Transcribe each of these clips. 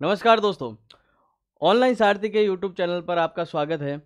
नमस्कार दोस्तों। ऑनलाइन सारथी के यूट्यूब चैनल पर आपका स्वागत है।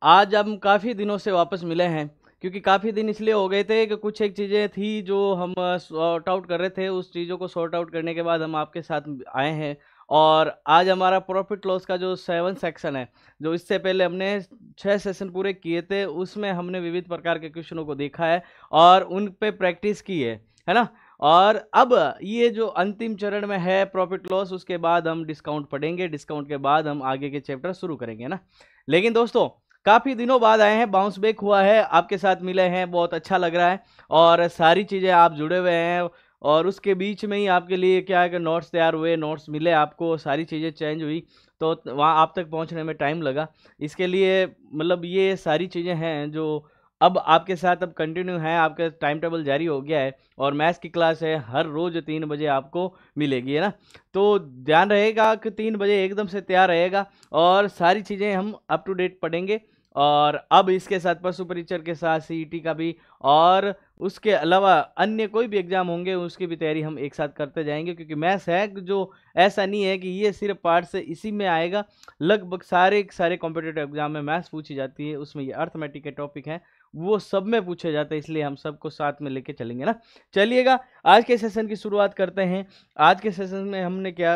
आज हम काफ़ी दिनों से वापस मिले हैं, क्योंकि काफ़ी दिन इसलिए हो गए थे कि कुछ एक चीज़ें थी जो हम सॉर्ट आउट कर रहे थे। उस चीज़ों को सॉर्ट आउट करने के बाद हम आपके साथ आए हैं। और आज हमारा प्रॉफिट लॉस का जो 7 सेक्शन है, जो इससे पहले हमने 6 सेशन पूरे किए थे, उसमें हमने विविध प्रकार के क्वेश्चनों को देखा है और उन पे प्रैक्टिस की है ना? और अब ये जो अंतिम चरण में है प्रॉफिट लॉस, उसके बाद हम डिस्काउंट पढ़ेंगे। डिस्काउंट के बाद हम आगे के चैप्टर शुरू करेंगे ना। लेकिन दोस्तों, काफ़ी दिनों बाद आए हैं, बाउंस बैक हुआ है, आपके साथ मिले हैं, बहुत अच्छा लग रहा है। और सारी चीज़ें आप जुड़े हुए हैं और उसके बीच में ही आपके लिए क्या है कि नोट्स तैयार हुए, नोट्स मिले आपको, सारी चीज़ें चेंज हुई, तो वहाँ आप तक पहुँचने में टाइम लगा। इसके लिए मतलब ये सारी चीज़ें हैं जो अब आपके साथ अब कंटिन्यू है, आपका टाइम टेबल जारी हो गया है। और मैथ्स की क्लास है, हर रोज़ 3 बजे आपको मिलेगी, है ना? तो ध्यान रहेगा कि 3 बजे एकदम से तैयार रहेगा और सारी चीज़ें हम अप टू डेट पढ़ेंगे। और अब इसके साथ पशु परीक्षण के साथ सीईटी का भी, और उसके अलावा अन्य कोई भी एग्ज़ाम होंगे उसकी भी तैयारी हम एक साथ करते जाएँगे, क्योंकि मैथ्स है कि जो ऐसा नहीं है कि ये सिर्फ़ पार्ट से इसी में आएगा। लगभग सारे के सारे कॉम्पिटिटिव एग्ज़ाम में मैथ्स पूछी जाती है, उसमें ये अरिथमेटिक के टॉपिक हैं, वो सब में पूछे जाते हैं, इसलिए हम सबको साथ में लेके चलेंगे ना। चलिएगा, आज के सेशन की शुरुआत करते हैं। आज के सेशन में हमने क्या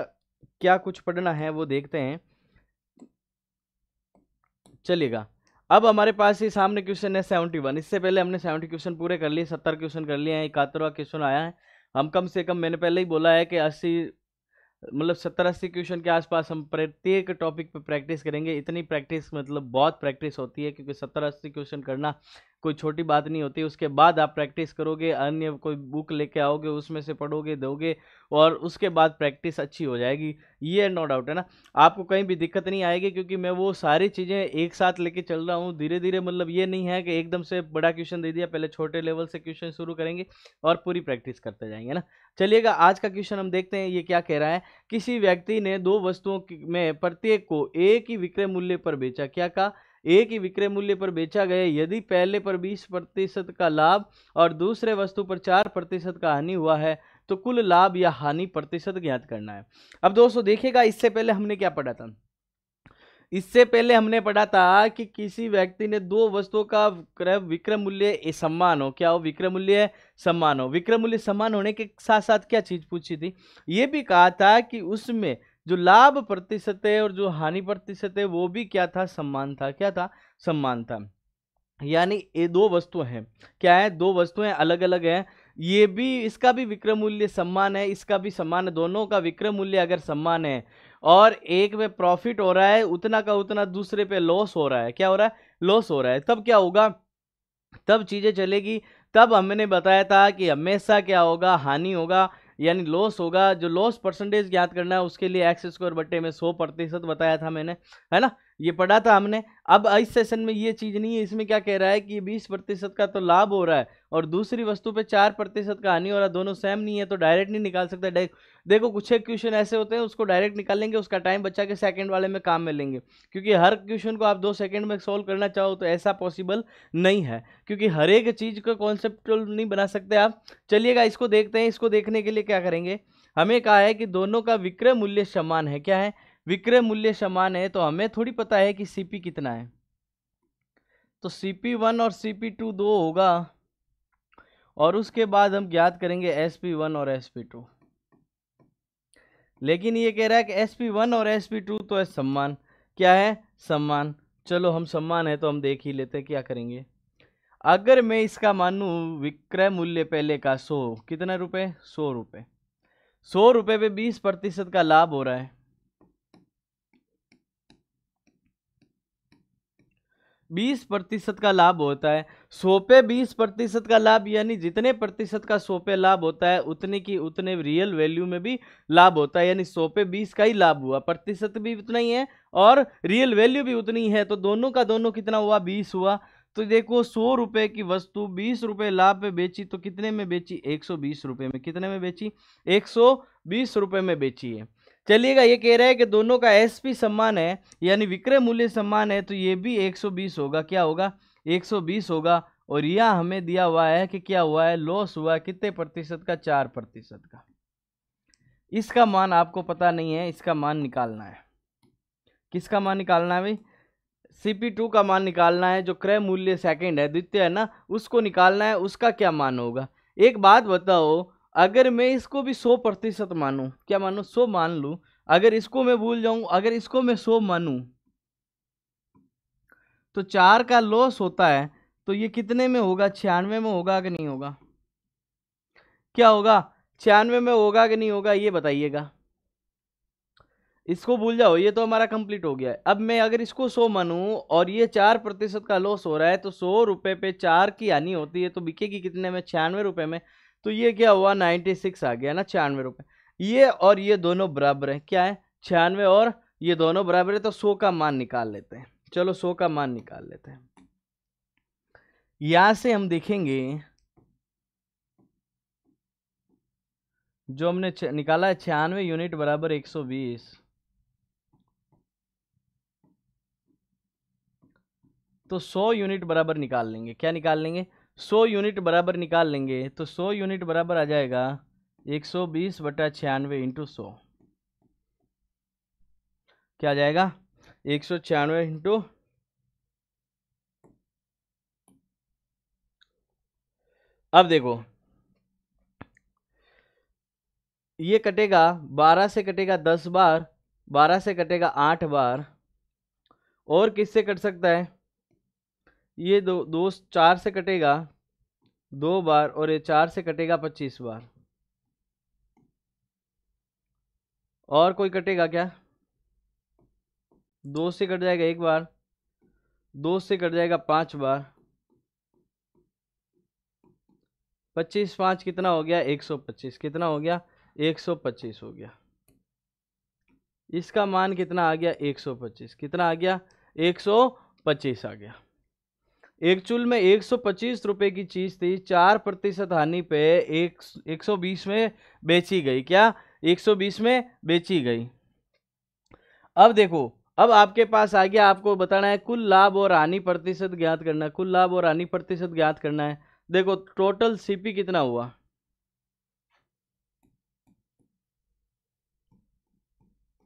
क्या कुछ पढ़ना है वो देखते हैं। चलिएगा, अब हमारे पास ही सामने क्वेश्चन है 71। इससे पहले हमने 70 क्वेश्चन पूरे कर लिए, 70 क्वेश्चन कर लिए हैं, 71वां क्वेश्चन आया है। हम कम से कम, मैंने पहले ही बोला है कि 80 मतलब 70-80 क्वेश्चन के आसपास हम प्रत्येक टॉपिक पे प्रैक्टिस करेंगे। इतनी प्रैक्टिस मतलब बहुत प्रैक्टिस होती है, क्योंकि 70-80 क्वेश्चन करना कोई छोटी बात नहीं होती। उसके बाद आप प्रैक्टिस करोगे, अन्य कोई बुक लेके आओगे, उसमें से पढ़ोगे, दोगे, और उसके बाद प्रैक्टिस अच्छी हो जाएगी। ये नो डाउट है ना। आपको कहीं भी दिक्कत नहीं आएगी, क्योंकि मैं वो सारी चीज़ें एक साथ लेके चल रहा हूँ धीरे धीरे। मतलब ये नहीं है कि एकदम से बड़ा क्वेश्चन दे दिया, पहले छोटे लेवल से क्वेश्चन शुरू करेंगे और पूरी प्रैक्टिस करते जाएंगे ना। चलिएगा, आज का क्वेश्चन हम देखते हैं, ये क्या कह रहा है। किसी व्यक्ति ने दो वस्तुओं में प्रत्येक को एक ही विक्रय मूल्य पर बेचा। क्या कहा? एक ही विक्रय मूल्य पर बेचा गया यदि पहले पर 20% का लाभ और दूसरे वस्तु पर 4% का हानि हुआ है, तो कुल लाभ या हानि प्रतिशत ज्ञात करना है। अब दोस्तों देखिएगा, इससे पहले हमने क्या पढ़ा था? इससे पहले हमने पढ़ा था कि किसी व्यक्ति ने दो वस्तुओं का विक्रय मूल्य समान हो। क्या हो? विक्रय मूल्य समान हो। विक्रय मूल्य समान होने के साथ साथ क्या चीज पूछी थी? ये भी कहा था कि उसमें जो लाभ प्रतिशत है और जो हानि प्रतिशत है वो भी क्या था? समान था। क्या था? समान था। यानी ये दो वस्तुएं हैं। क्या है? दो वस्तुएं अलग अलग हैं। ये भी, इसका भी विक्रय मूल्य समान है, इसका भी समान है। दोनों का विक्रय मूल्य अगर समान है और एक में प्रॉफिट हो रहा है उतना का उतना, दूसरे पे लॉस हो रहा है। क्या हो रहा है? लॉस हो रहा है। तब क्या होगा? तब चीजें चलेगी। तब हमने बताया था कि हमेशा क्या होगा? हानि होगा, यानी लॉस होगा। जो लॉस परसेंटेज ज्ञात करना है उसके लिए एक्स स्क्वायर बट्टे में 100% बताया था मैंने, है ना? ये पढ़ा था हमने। अब इस सेशन में ये चीज नहीं है। इसमें क्या कह रहा है कि 20% का तो लाभ हो रहा है और दूसरी वस्तु पे 4% का हानि हो रहा है। दोनों सेम नहीं है तो डायरेक्ट नहीं निकाल सकते। देखो, कुछ एक क्वेश्चन ऐसे होते हैं उसको डायरेक्ट निकालेंगे, उसका टाइम बचा के सेकंड वाले में काम में लेंगे, क्योंकि हर क्वेश्चन को आप 2 सेकंड में सोल्व करना चाहो तो ऐसा पॉसिबल नहीं है, क्योंकि हर एक चीज को कॉन्सेप्चुअल नहीं बना सकते आप। चलिएगा, इसको देखते हैं। इसको देखने के लिए क्या करेंगे? हमें कहा है कि दोनों का विक्रय मूल्य समान है। क्या है? विक्रय मूल्य समान है, तो हमें थोड़ी पता है कि सीपी कितना है। तो CP1 और CP2 दो होगा, और उसके बाद हम ज्ञात करेंगे SP1 और SP2। लेकिन ये कह रहा है कि SP1 और SP2 तो है समान। क्या है? समान। चलो, हम समान है तो हम देख ही लेते हैं क्या करेंगे। अगर मैं इसका मानूं विक्रय मूल्य पहले का 100, कितना रुपए? 100 रुपए। 100 रुपए पे 20% का लाभ हो रहा है। 20% का लाभ होता है। 100 पे 20% का लाभ, यानी जितने प्रतिशत का 100 पे लाभ होता है उतने की उतने रियल वैल्यू में भी लाभ होता है। यानी 100 पे 20 का ही लाभ हुआ, प्रतिशत भी उतना ही है और रियल वैल्यू भी उतनी है। तो दोनों का दोनों कितना हुआ? 20 हुआ। तो देखो, 100 रुपए की वस्तु 20 रुपए लाभ पे बेची तो कितने में बेची? 120 रुपए में। कितने में बेची? 120 रुपए में बेची है। चलिएगा, ये कह रहा है कि दोनों का एसपी समान है, यानी विक्रय मूल्य समान है, तो ये भी 120 होगा। क्या होगा? 120 होगा। और यह हमें दिया हुआ है कि क्या हुआ है? लॉस हुआ है कितने प्रतिशत का? 4% का। इसका मान आपको पता नहीं है, इसका मान निकालना है। किसका मान निकालना है भाई? CP2 का मान निकालना है, जो क्रय मूल्य सेकंड है, द्वितीय है ना, उसको निकालना है, उसका क्या मान होगा। एक बात बताओ, अगर मैं इसको भी 100% मानूं, क्या मानूं, 100 मान लूं, अगर इसको मैं भूल जाऊं, अगर इसको मैं 100 मानूं, तो 4 का लॉस होता है, तो ये कितने में होगा, 96 में होगा कि नहीं होगा? क्या होगा, 96 में होगा कि नहीं होगा, ये बताइएगा। इसको भूल जाओ, ये तो हमारा कंप्लीट हो गया है। अब मैं अगर इसको 100 मानूं और ये 4% का लॉस हो रहा है, तो 100 रुपए पे 4 की हानि होती है, तो बिकेगी कितने में, 96 रुपए में। तो ये क्या हुआ, 96 आ गया ना, 96 रुपए। ये और ये दोनों बराबर है, क्या है, 96, और ये दोनों बराबर है, तो 100 का मान निकाल लेते हैं। चलो 100 का मान निकाल लेते हैं। यहां से हम देखेंगे, जो हमने निकाला है 96 यूनिट बराबर 120, तो 100 यूनिट बराबर निकाल लेंगे। क्या निकाल लेंगे, 100 यूनिट बराबर निकाल लेंगे। तो 100 यूनिट बराबर आ जाएगा 120/96 इंटू 100। क्या आ जाएगा, 196 इंटू, अब देखो ये कटेगा, 12 से कटेगा 10 बार, 12 से कटेगा 8 बार, और किससे कट सकता है, ये दो 4 से कटेगा 2 बार, और ये 4 से कटेगा 25 बार। और कोई कटेगा क्या, 2 से कट जाएगा 1 बार, 2 से कट जाएगा 5 बार, 25 5 कितना हो गया, 125। कितना हो गया, 125 हो गया। इसका मान कितना आ गया, 125। कितना आ गया, 125 आ गया। एक्चुअल में 125 रुपए की चीज थी, 4% हानि पे 120 में बेची गई। क्या, 120 में बेची गई। अब देखो, अब आपके पास आ गया, आपको बताना है कुल लाभ और हानि प्रतिशत ज्ञात करना है। कुल लाभ और हानि प्रतिशत ज्ञात करना है। देखो टोटल सीपी कितना हुआ,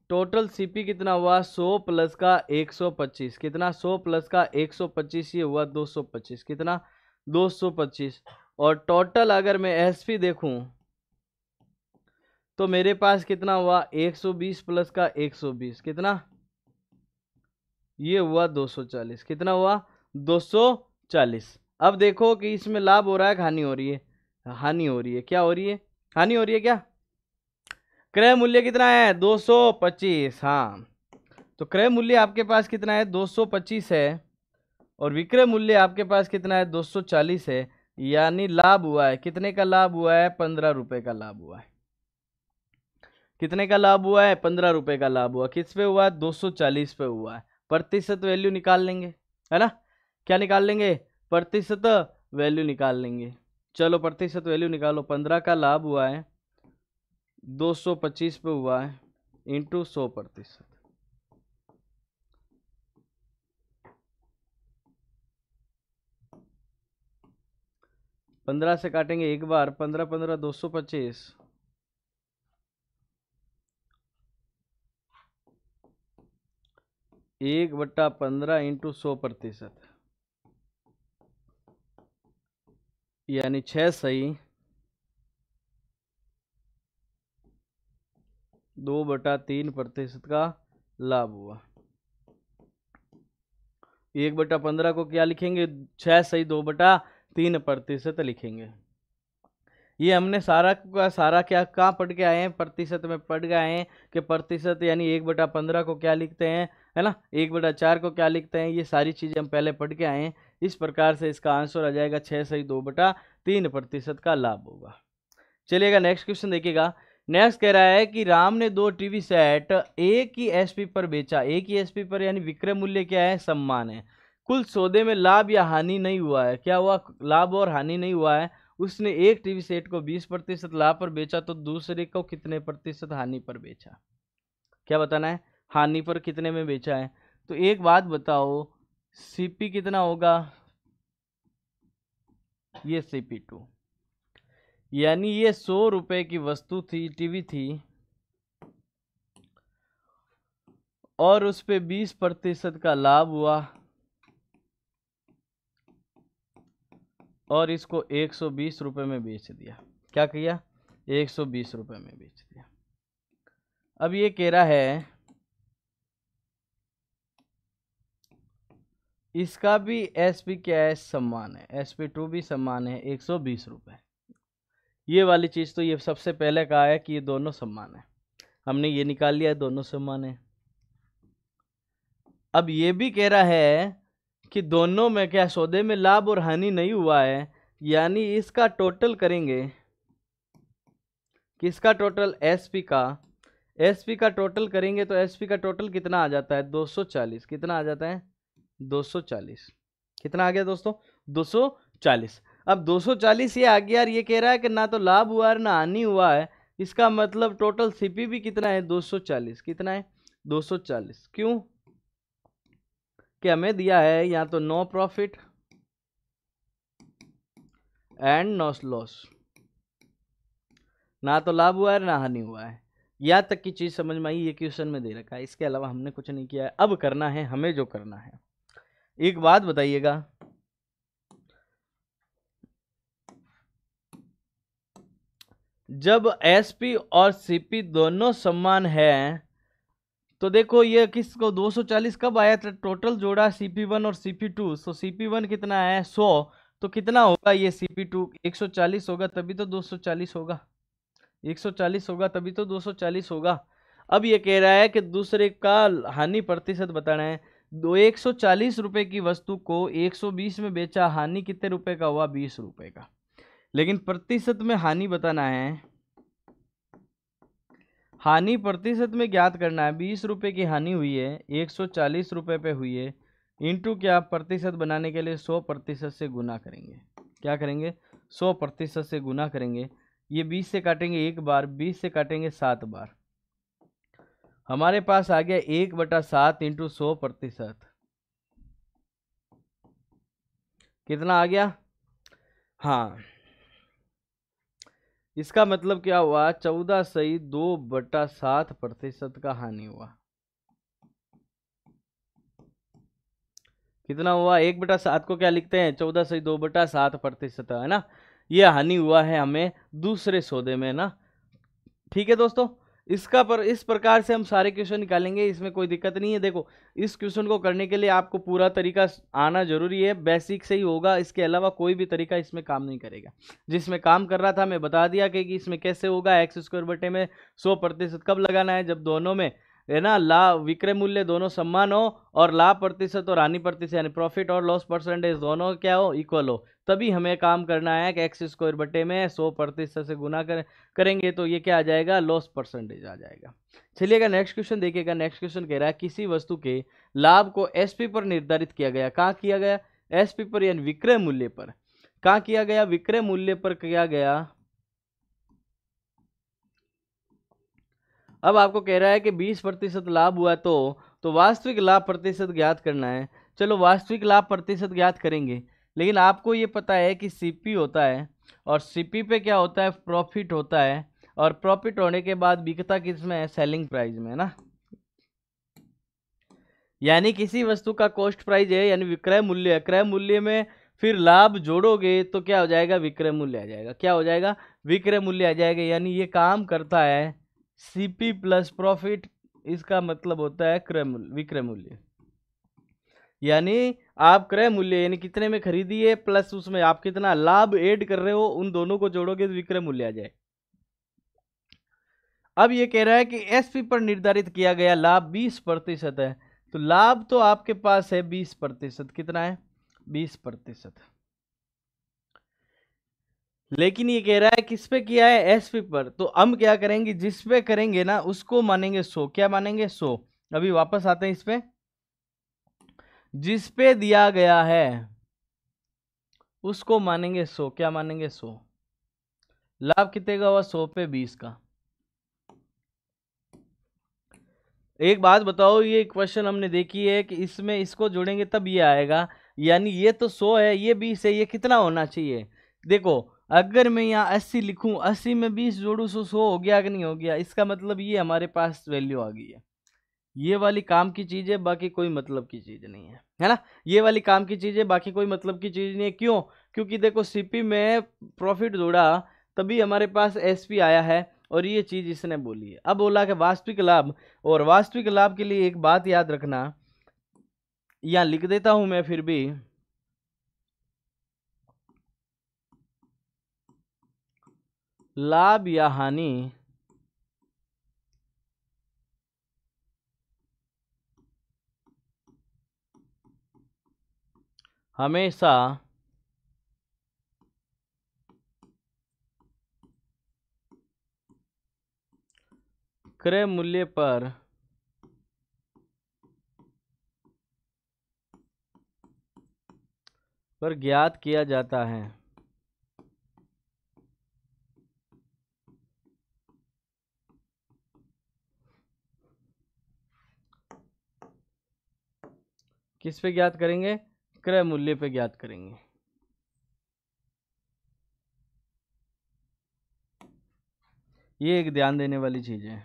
टोटल सीपी कितना हुआ, 100 प्लस का 125। कितना, 100 प्लस का 125, ये हुआ 225। कितना, 225। और टोटल अगर मैं एसपी देखूं, तो मेरे पास कितना हुआ, 120 प्लस का 120। कितना, ये हुआ 240। कितना हुआ, 240। अब देखो कि इसमें लाभ हो रहा है कि हानि हो रही है, हानि हो रही है। क्या हो रही है, हानि हो रही है। क्या, क्रय मूल्य कितना है, 225। हाँ, तो क्रय मूल्य आपके पास कितना है, 225 है, और विक्रय मूल्य आपके पास कितना है, 240 है। यानी लाभ हुआ है, कितने का लाभ हुआ है, 15 रुपए का लाभ हुआ है। कितने का लाभ हुआ है, 15 रुपए का लाभ हुआ। किस पे हुआ है, 240 पे हुआ है। प्रतिशत वैल्यू निकाल लेंगे, है ना। क्या निकाल लेंगे, प्रतिशत वैल्यू निकाल लेंगे। चलो प्रतिशत वैल्यू निकालो। 15 का लाभ हुआ है, 225 पे हुआ है, इंटू 100%। 15 से काटेंगे एक बार, 15 15 225, 1/15 इंटू 100%, यानी 6 सही 2/3% का लाभ हुआ। 1/15 को क्या लिखेंगे, 6 सही 2/3% लिखेंगे। ये हमने सारा का सारा क्या कहाँ पढ़ के आए हैं, प्रतिशत में पढ़ के आए हैं कि प्रतिशत यानी 1/15 को क्या लिखते हैं, है ना, 1/4 को क्या लिखते हैं। ये सारी चीजें हम पहले पढ़ के आए हैं। इस प्रकार से इसका आंसर आ जाएगा 6 सही 2/3% का लाभ होगा। चलिएगा नेक्स्ट क्वेश्चन देखिएगा। नेक्स्ट कह रहा है कि राम ने 2 टीवी सेट एक ही एसपी पर बेचा। एक ही एसपी पर यानी विक्रय मूल्य क्या है, सम्मान है। कुल सौदे में लाभ या हानि नहीं हुआ है। क्या हुआ, लाभ और हानि नहीं हुआ है। उसने एक टीवी सेट को 20% लाभ पर बेचा, तो दूसरे को कितने प्रतिशत हानि पर बेचा। क्या बताना है, हानि पर कितने में बेचा है। तो एक बात बताओ, सीपी कितना होगा, ये CP2, यानी ये 100 रुपए की वस्तु थी, टीवी थी, और उस पे 20% का लाभ हुआ और इसको 120 रुपये में बेच दिया। क्या किया? 120 रुपये में बेच दिया। अब ये कह रहा है इसका भी एसपी क्या है? समान है। SP2 भी समान है 120 रुपये। ये वाली चीज़ तो ये सबसे पहले कहा है कि ये दोनों समान है, हमने ये निकाल लिया, दोनों समान है। अब ये भी कह रहा है कि दोनों में क्या सौदे में लाभ और हानि नहीं हुआ है, यानी इसका टोटल करेंगे। किसका टोटल? एसपी का टोटल करेंगे तो एसपी का टोटल कितना आ जाता है? 240। कितना आ जाता है? 240। कितना आ गया दोस्तों? 240। अब 240 ये आ गया और ये कह रहा है कि ना तो लाभ हुआ है ना हानि हुआ है। इसका मतलब टोटल सीपी भी कितना है? 240। कितना है? 240। क्यों? कि हमें दिया है या तो no profit and no loss, ना तो लाभ हुआ है ना हानि हुआ है। यहाँ तक की चीज समझ में आई? ये क्वेश्चन में दे रखा है, इसके अलावा हमने कुछ नहीं किया है। अब करना है हमें जो करना है। एक बात बताइएगा, जब एसपी और सीपी दोनों समान है तो देखो ये किसको 240 कब आया था? टोटल जोड़ा CP1 और CP2। तो CP1 कितना है? 100। तो कितना होगा ये CP2? 140 होगा तभी तो 240 होगा। 140 होगा तभी तो 240 होगा। अब ये कह रहा है कि दूसरे का हानि प्रतिशत बताना है। 140 रुपए की वस्तु को 120 में बेचा, हानि कितने रुपए का हुआ? 20 रुपए का। लेकिन प्रतिशत में हानि बताना है, हानि प्रतिशत में ज्ञात करना है। 20 रुपए की हानि हुई है, 140 रुपए पे हुई है, इंटू क्या प्रतिशत बनाने के लिए 100% से गुना करेंगे। क्या करेंगे? 100% से गुना करेंगे। ये 20 से काटेंगे एक बार, 20 से काटेंगे 7 बार। हमारे पास आ गया 1/7 इंटू 100%। कितना आ गया? हाँ, इसका मतलब क्या हुआ? 14/2/7% का हानि हुआ। कितना हुआ? 1/7 को क्या लिखते हैं? 14/2/7% है ना। ये हानि हुआ है हमें दूसरे सौदे में ना। ठीक है दोस्तों, इस प्रकार से हम सारे क्वेश्चन निकालेंगे, इसमें कोई दिक्कत नहीं है। देखो, इस क्वेश्चन को करने के लिए आपको पूरा तरीका आना जरूरी है, बेसिक से ही होगा, इसके अलावा कोई भी तरीका इसमें काम नहीं करेगा। जिसमें काम कर रहा था मैं बता दिया कि इसमें कैसे होगा। x² बटे में 100% कब लगाना है? जब दोनों में है ना लाभ विक्रय मूल्य दोनों समान हो और लाभ प्रतिशत और हानि प्रतिशत यानी प्रॉफिट और लॉस परसेंटेज दोनों क्या हो? इक्वल हो। तभी हमें काम करना है कि x² बटे में 100% से गुना करेंगे तो ये क्या आ जाएगा? लॉस परसेंटेज आ जाएगा। चलिएगा नेक्स्ट क्वेश्चन देखिएगा। नेक्स्ट क्वेश्चन कह रहा है किसी वस्तु के लाभ को एसपी पर निर्धारित किया गया। कहाँ किया गया? एसपी पर यानी विक्रय मूल्य पर। कहाँ किया गया? विक्रय मूल्य पर किया गया। अब आपको कह रहा है कि 20% लाभ हुआ तो वास्तविक लाभ प्रतिशत ज्ञात करना है। चलो वास्तविक लाभ प्रतिशत ज्ञात करेंगे, लेकिन आपको ये पता है कि सीपी होता है और सीपी पे क्या होता है? प्रॉफिट होता है, और प्रॉफिट होने के बाद बिकता किसमें है? सेलिंग प्राइस में ना। यानी किसी वस्तु का कॉस्ट प्राइस है यानी विक्रय मूल्य है, क्रय मूल्य में फिर लाभ जोड़ोगे तो क्या हो जाएगा? विक्रय मूल्य आ जाएगा। क्या हो जाएगा? विक्रय मूल्य आ जाएगा। यानी ये काम करता है सीपी प्लस प्रॉफिट, इसका मतलब होता है क्रय मूल्य, विक्रय मूल्य। यानी आप क्रय मूल्य यानी कितने में खरीदी है प्लस उसमें आप कितना लाभ ऐड कर रहे हो, उन दोनों को जोड़ोगे तो विक्रय मूल्य आ जाए। अब ये कह रहा है कि एसपी पर निर्धारित किया गया लाभ 20% है, तो लाभ तो आपके पास है 20%। कितना है? 20%। लेकिन ये कह रहा है किस पे किया है? एसपी पर। तो हम क्या करेंगे? जिस पे करेंगे ना उसको मानेंगे 100। क्या मानेंगे? 100। अभी वापस आते हैं इस पे। जिस पे दिया गया है उसको मानेंगे 100। क्या मानेंगे? 100। लाभ कितने का हुआ? 100 पे 20 का। एक बात बताओ, ये क्वेश्चन हमने देखी है कि इसमें इसको जोड़ेंगे तब ये आएगा, यानी ये तो 100 है, ये 20 है, ये कितना होना चाहिए? देखो, अगर मैं यहाँ 80 लिखूं, 80 में 20 जोड़ू 100 हो गया कि नहीं हो गया? इसका मतलब ये हमारे पास वैल्यू आ गई है। ये वाली काम की चीज है, बाकी कोई मतलब की चीज नहीं है ना। ये वाली काम की चीज है, बाकी कोई मतलब की चीज नहीं है। क्यों? क्योंकि देखो सीपी में प्रॉफिट जोड़ा तभी हमारे पास एसपी आया है, और ये चीज इसने बोली है। अब बोला कि वास्तविक लाभ, और वास्तविक लाभ के लिए एक बात याद रखना, यहां लिख देता हूं मैं फिर भी, लाभ या हानि हमेशा क्रय मूल्य पर ज्ञात किया जाता है। किस पे ज्ञात करेंगे? क्रय मूल्य पे ज्ञात करेंगे। ये एक ध्यान देने वाली चीज है।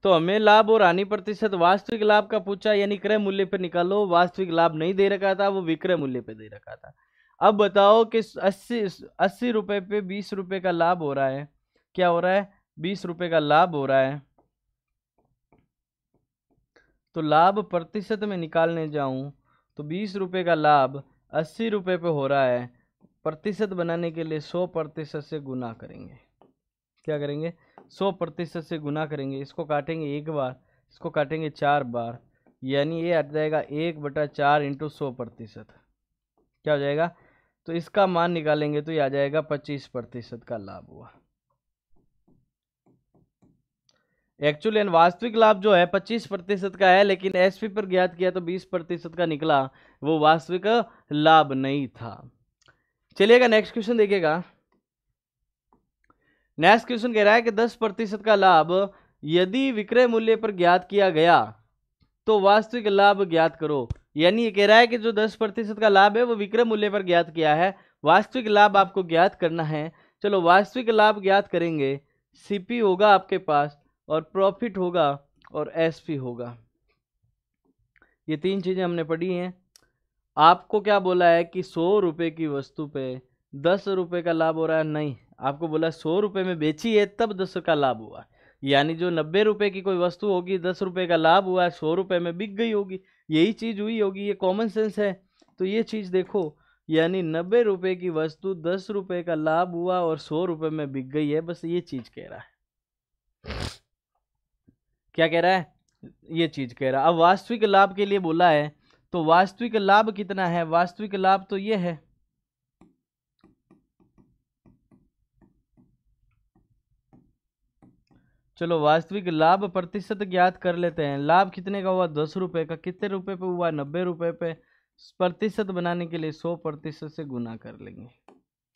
तो हमें लाभ और हानि प्रतिशत वास्तविक लाभ का पूछा, यानी क्रय मूल्य पे निकालो। वास्तविक लाभ नहीं दे रखा था, वो विक्रय मूल्य पे दे रखा था। अब बताओ कि 80 रुपए पे 20 रुपए का लाभ हो रहा है। क्या हो रहा है? 20 रुपए का लाभ हो रहा है। तो लाभ प्रतिशत में निकालने जाऊं तो 20 रुपए का लाभ 80 रुपए पे हो रहा है। प्रतिशत बनाने के लिए 100% से गुना करेंगे। क्या करेंगे? 100% से गुना करेंगे। इसको काटेंगे एक बार, इसको काटेंगे 4 बार, यानी ये आ जाएगा 1/4 इंटू 100%। क्या हो जाएगा? तो इसका मान निकालेंगे तो ये आ जाएगा 25% का लाभ हुआ। एक्चुअली वास्तविक लाभ जो है 25% का है, लेकिन एसपी पर ज्ञात किया तो 20% का निकला, वो वास्तविक लाभ नहीं था। चलिएगा नेक्स्ट क्वेश्चन देखिएगा। नेक्स्ट क्वेश्चन कह रहा है कि 10% का लाभ यदि विक्रय मूल्य पर ज्ञात किया गया तो वास्तविक लाभ ज्ञात करो। यानी ये कह रहा है कि जो 10% का लाभ है वो विक्रय मूल्य पर ज्ञात किया है, वास्तविक लाभ आपको ज्ञात करना है। चलो वास्तविक लाभ ज्ञात करेंगे। सीपी होगा आपके पास, और प्रॉफिट होगा, और एसपी होगा। ये तीन चीजें हमने पढ़ी हैं। आपको क्या बोला है कि 100 रुपए की वस्तु पे 10 रुपए का लाभ हो रहा है? नहीं, आपको बोला 100 रुपए में बेची है तब 10 का लाभ हुआ। यानी जो 90 रुपए की कोई वस्तु होगी, 10 रुपए का लाभ हुआ है, 100 रुपए में बिक गई होगी। यही चीज हुई होगी, ये कॉमन सेंस है। तो ये चीज देखो, यानी 90 रुपए की वस्तु 10 रुपए का लाभ हुआ और 100 रुपए में बिक गई है। बस ये चीज कह रहा है। क्या कह रहा है? ये चीज कह रहा है। अब वास्तविक लाभ के लिए बोला है, तो वास्तविक लाभ कितना है? वास्तविक लाभ तो ये है, चलो वास्तविक लाभ प्रतिशत ज्ञात कर लेते हैं। लाभ कितने का हुआ? 10 रुपए का। कितने रुपए पे हुआ? 90 रुपए पे। प्रतिशत बनाने के लिए 100% से गुना कर लेंगे।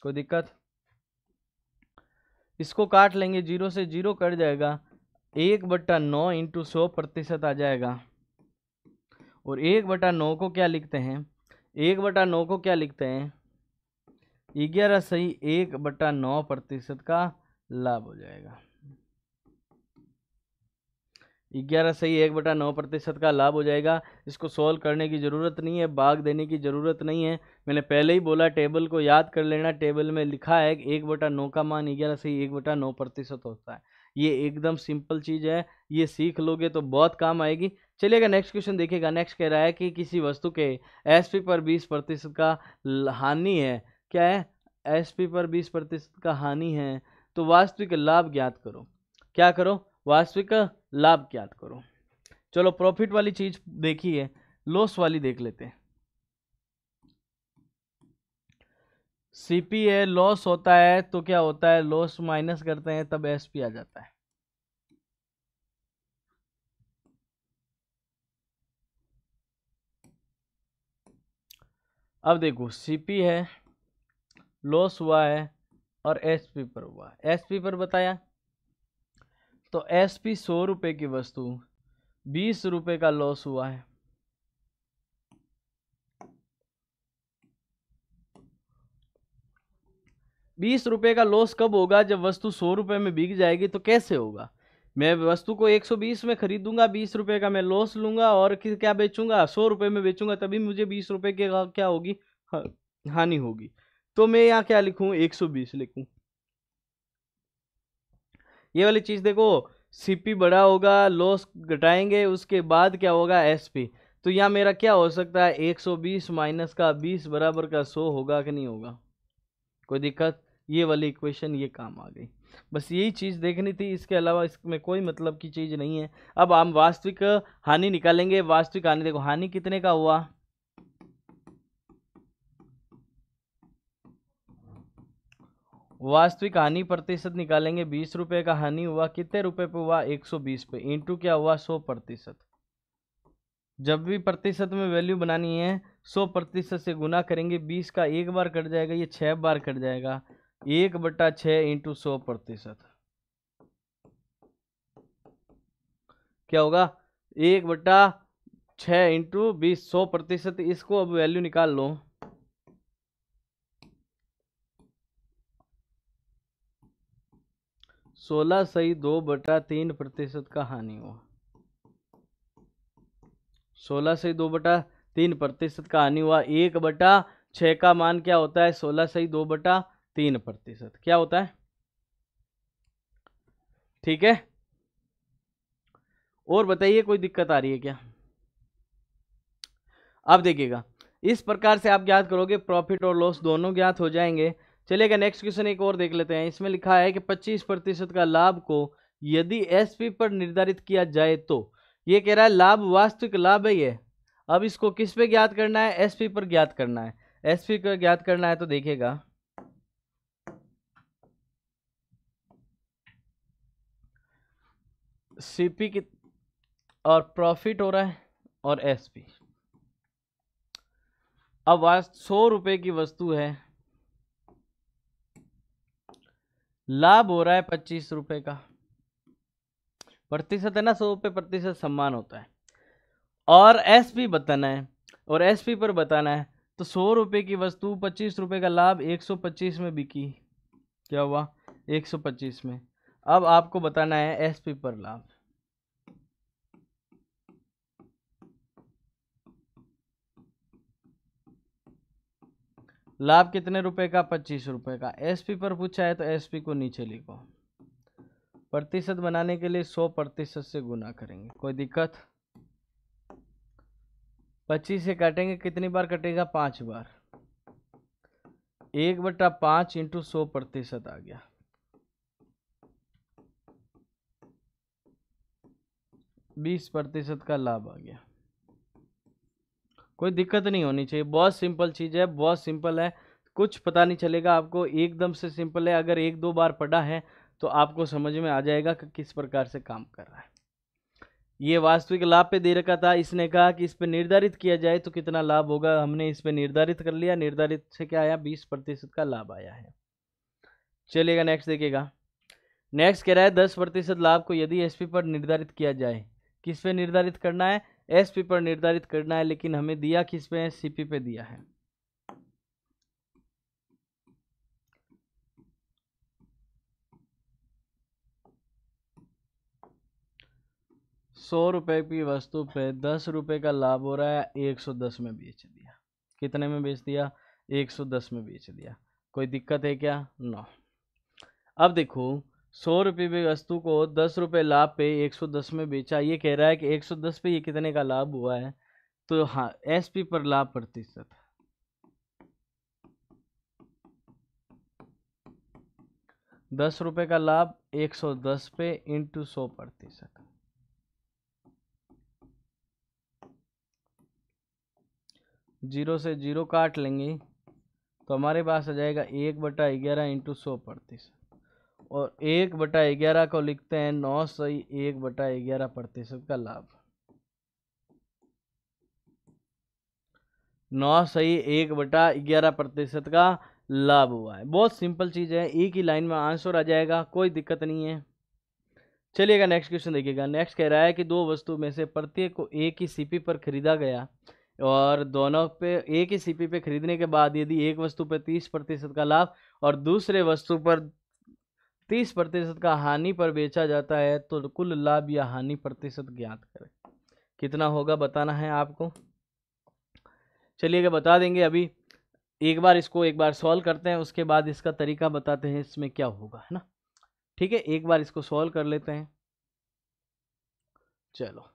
कोई दिक्कत? इसको काट लेंगे, 0 से 0 कट जाएगा। 1/9 इंटू 100% आ जाएगा। और 1/9 को क्या लिखते हैं? 1/9 को क्या लिखते हैं? 11 सही 1/9% का लाभ हो जाएगा। 11 सही 1/9% का लाभ हो जाएगा। इसको सॉल्व करने की ज़रूरत नहीं है, भाग देने की ज़रूरत नहीं है। मैंने पहले ही बोला टेबल को याद कर लेना। टेबल में लिखा है 1/9 का मान 11 सही 1/9% होता है। ये एकदम सिंपल चीज़ है, ये सीख लोगे तो बहुत काम आएगी। चलिएगा नेक्स्ट क्वेश्चन देखिएगा। नेक्स्ट कह रहा है कि किसी वस्तु के एसपी पर 20% का हानि है। क्या है? एसपी पर 20% का हानि है, तो वास्तविक लाभ ज्ञात करो। क्या करो? वास्तविक लाभ ज्ञात करो। चलो प्रॉफिट वाली चीज देखी है, लॉस वाली देख लेते हैं। सीपी है, लॉस होता है तो क्या होता है? लॉस माइनस करते हैं तब एसपी आ जाता है। अब देखो सीपी है, लॉस हुआ है, और एसपी पर हुआ है। एसपी पर बताया तो एसपी 100 रुपए की वस्तु 20 रुपए का लॉस हुआ है। 20 रुपए का लॉस कब होगा? जब वस्तु 100 रुपए में बिक जाएगी। तो कैसे होगा? मैं वस्तु को 120 में खरीदूंगा, 20 रुपए का मैं लॉस लूंगा और क्या बेचूंगा, 100 रुपए में बेचूंगा, तभी मुझे 20 रुपए की क्या होगी, हानि होगी। तो मैं यहाँ क्या लिखूं, 120 लिखूं। ये वाली चीज देखो, सीपी बड़ा होगा, लॉस घटाएंगे, उसके बाद क्या होगा, एसपी। तो यहाँ मेरा क्या हो सकता है, 120 माइनस का 20 बराबर का 100 होगा कि नहीं होगा, कोई दिक्कत। ये वाली इक्वेशन ये काम आ गई, बस यही चीज देखनी थी, इसके अलावा इसमें कोई मतलब की चीज नहीं है। अब हम वास्तविक हानि निकालेंगे। वास्तविक हानि देखो, हानि कितने का हुआ, वास्तविक हानि प्रतिशत निकालेंगे। 20 रुपए का हानि हुआ, कितने रुपए पे हुआ, 120 पे, इंटू क्या हुआ, 100%। जब भी प्रतिशत में वैल्यू बनानी है 100% से गुना करेंगे। 20 का एक बार कट जाएगा, ये 6 बार कट जाएगा, 1/6 इंटू 100%। क्या होगा, 1/6 इंटू 20, 100%। इसको अब वैल्यू निकाल लो, 16/2/3% का हानि हुआ। 16/2/3% का हानि हुआ। 1/6 का मान क्या होता है, 16/2/3%। क्या होता है, ठीक है। और बताइए, कोई दिक्कत आ रही है क्या। अब देखिएगा, इस प्रकार से आप ज्ञात करोगे, प्रॉफिट और लॉस दोनों ज्ञात हो जाएंगे। चलिएगा नेक्स्ट क्वेश्चन एक और देख लेते हैं। इसमें लिखा है कि 25% का लाभ को यदि एसपी पर निर्धारित किया जाए तो, ये कह रहा है लाभ वास्तविक लाभ है ये। अब इसको किस पे ज्ञात करना है, एसपी पर ज्ञात करना है। एसपी पर ज्ञात करना है तो देखिएगा, सीपी की और प्रॉफिट हो रहा है और एसपी। अब 100 रुपए की वस्तु है, लाभ हो रहा है 25 रुपए का, प्रतिशत है ना, 100 पे प्रतिशत सम्मान होता है, और एसपी बताना है, और एसपी पर बताना है। तो 100 रुपए की वस्तु 25 रुपए का लाभ 125 में बिकी, क्या हुआ, 125 में। अब आपको बताना है एसपी पर लाभ। लाभ कितने रुपए का, 25 रुपए का। एसपी पर पूछा है तो एसपी को नीचे लिखो। प्रतिशत बनाने के लिए 100% से गुना करेंगे, कोई दिक्कत। 25 से काटेंगे, कितनी बार कटेगा, 5 बार। 1/5 इंटू 100% आ गया, 20% का लाभ आ गया। कोई दिक्कत नहीं होनी चाहिए, बहुत सिंपल चीज़ है, बहुत सिंपल है, कुछ पता नहीं चलेगा आपको, एकदम से सिंपल है। अगर 1-2 बार पढ़ा है तो आपको समझ में आ जाएगा कि किस प्रकार से काम कर रहा है। ये वास्तविक लाभ पे दे रखा था, इसने कहा कि इस पे निर्धारित किया जाए तो कितना लाभ होगा, हमने इस पे निर्धारित कर लिया, निर्धारित से क्या आया, 20% का लाभ आया है। चलिएगा नेक्स्ट देखिएगा। नेक्स्ट कह रहा है 10% लाभ को यदि एसपी पर निर्धारित किया जाए, किस पे निर्धारित करना है, एसपी पर निर्धारित करना है, लेकिन हमें दिया किस पे है, सीपी पे दिया है। ₹100 की वस्तु पे 10 रुपए का लाभ हो रहा है, 110 में बेच दिया। कितने में बेच दिया, 110 में बेच दिया। कोई दिक्कत है क्या, नो। अब देखो, 100 रुपये की वस्तु को 10 रुपए लाभ पे 110 में बेचा। ये कह रहा है कि 110 पे ये कितने का लाभ हुआ है, तो हाँ, एसपी पर लाभ प्रतिशत 10 रुपए का लाभ 110 पे इंटू 100%। 0 से 0 काट लेंगे तो हमारे पास आ जाएगा 1/11 इंटू 100%, और 1/11 को लिखते हैं 9 सही 1/11% का लाभ। 9 सही 1/11% का लाभ हुआ है। बहुत सिंपल चीज है, एक ही लाइन में आंसर आ जाएगा, कोई दिक्कत नहीं है। चलिएगा नेक्स्ट क्वेश्चन देखिएगा। नेक्स्ट कह रहा है कि दो वस्तु में से प्रत्येक को एक ही सीपी पर खरीदा गया, और दोनों पे एक ही सीपी पे खरीदने के बाद यदि एक वस्तु पर 30% का लाभ और दूसरे वस्तु पर 30% का हानि पर बेचा जाता है तो कुल लाभ या हानि प्रतिशत ज्ञात करें। कितना होगा बताना है आपको। चलिएगा बता देंगे। अभी एक बार इसको एक बार सॉल्व करते हैं, उसके बाद इसका तरीका बताते हैं इसमें क्या होगा, है ना। ठीक है, एक बार इसको सॉल्व कर लेते हैं। चलो,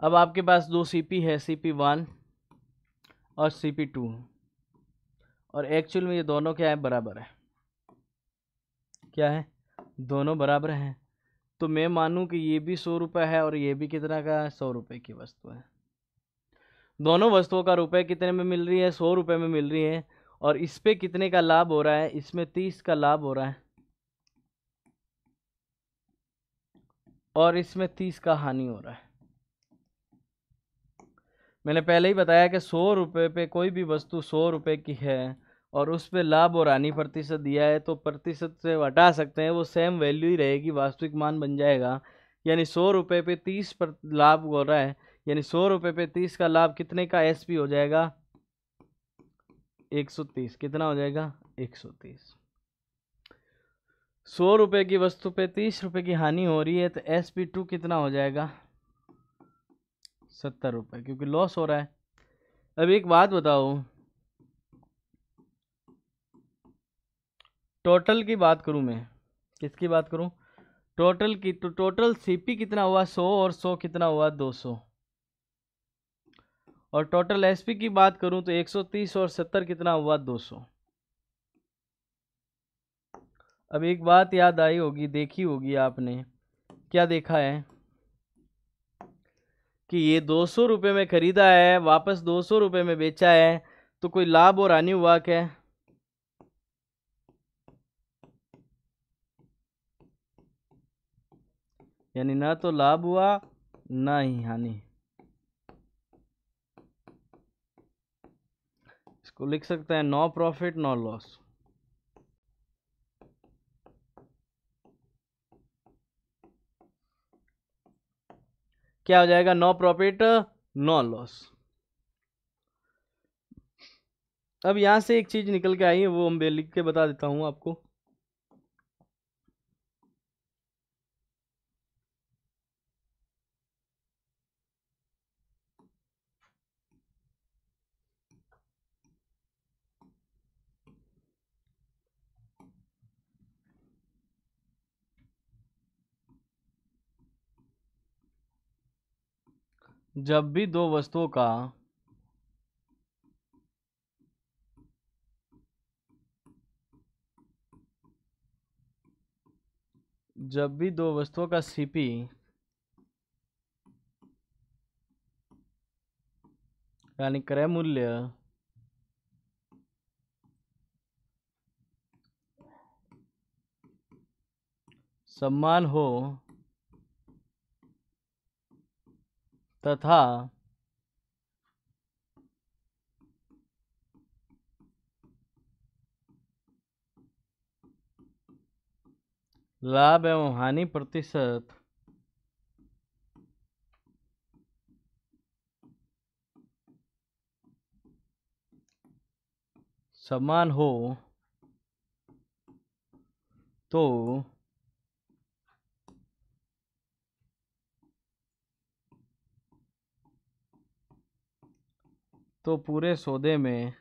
अब आपके पास दो सीपी है, CP1 और CP2, और एक्चुअल में ये दोनों क्या है, बराबर है। क्या है, दोनों बराबर हैं। तो मैं मानूं कि ये भी 100 रुपये है और ये भी कितना का है, 100 रुपये की वस्तु है। दोनों वस्तुओं का रुपए कितने में मिल रही है, 100 रुपये में मिल रही है। और इस पे कितने का लाभ हो रहा है, इसमें 30 का लाभ हो रहा है और इसमें 30 का हानि हो रहा है। मैंने पहले ही बताया कि 100 रुपये पे कोई भी वस्तु 100 रुपये की है और उस पे लाभ और हानि प्रतिशत दिया है, तो प्रतिशत से हटा सकते हैं, वो सेम वैल्यू ही रहेगी, वास्तविक मान बन जाएगा। यानी 100 रुपये पे 30 पर लाभ हो रहा है, यानी 100 रुपये पे 30 का लाभ कितने का SP हो जाएगा, 130। कितना हो जाएगा, 130। 100 रुपये की वस्तु पे 30 रुपये की हानि हो रही है, तो SP2 कितना हो जाएगा, 70 रुपये, क्योंकि लॉस हो रहा है। अब एक बात बताओ, टोटल की बात करूं मैं, किसकी बात करूं, टोटल की। तो टोटल CP कितना हुआ, 100, और 100 कितना हुआ, 200। और टोटल SP की बात करूं तो 130 और 70 कितना हुआ, 200। अब एक बात याद आई होगी, देखी होगी आपने, क्या देखा है कि ये 200 रुपये में खरीदा है, वापस 200 रुपये में बेचा है, तो कोई लाभ और हानि हुआ क्या, यानी ना तो लाभ हुआ ना ही हानि। इसको लिख सकते हैं नो प्रॉफिट नो लॉस। क्या हो जाएगा, नो प्रॉफिट नो लॉस। अब यहां से एक चीज निकल के आई है, वो मैं लिख के बता देता हूं आपको। जब भी दो वस्तुओं का CP यानी क्रय मूल्य समान हो तथा लाभ एवं हानि प्रतिशत समान हो तो पूरे सौदे में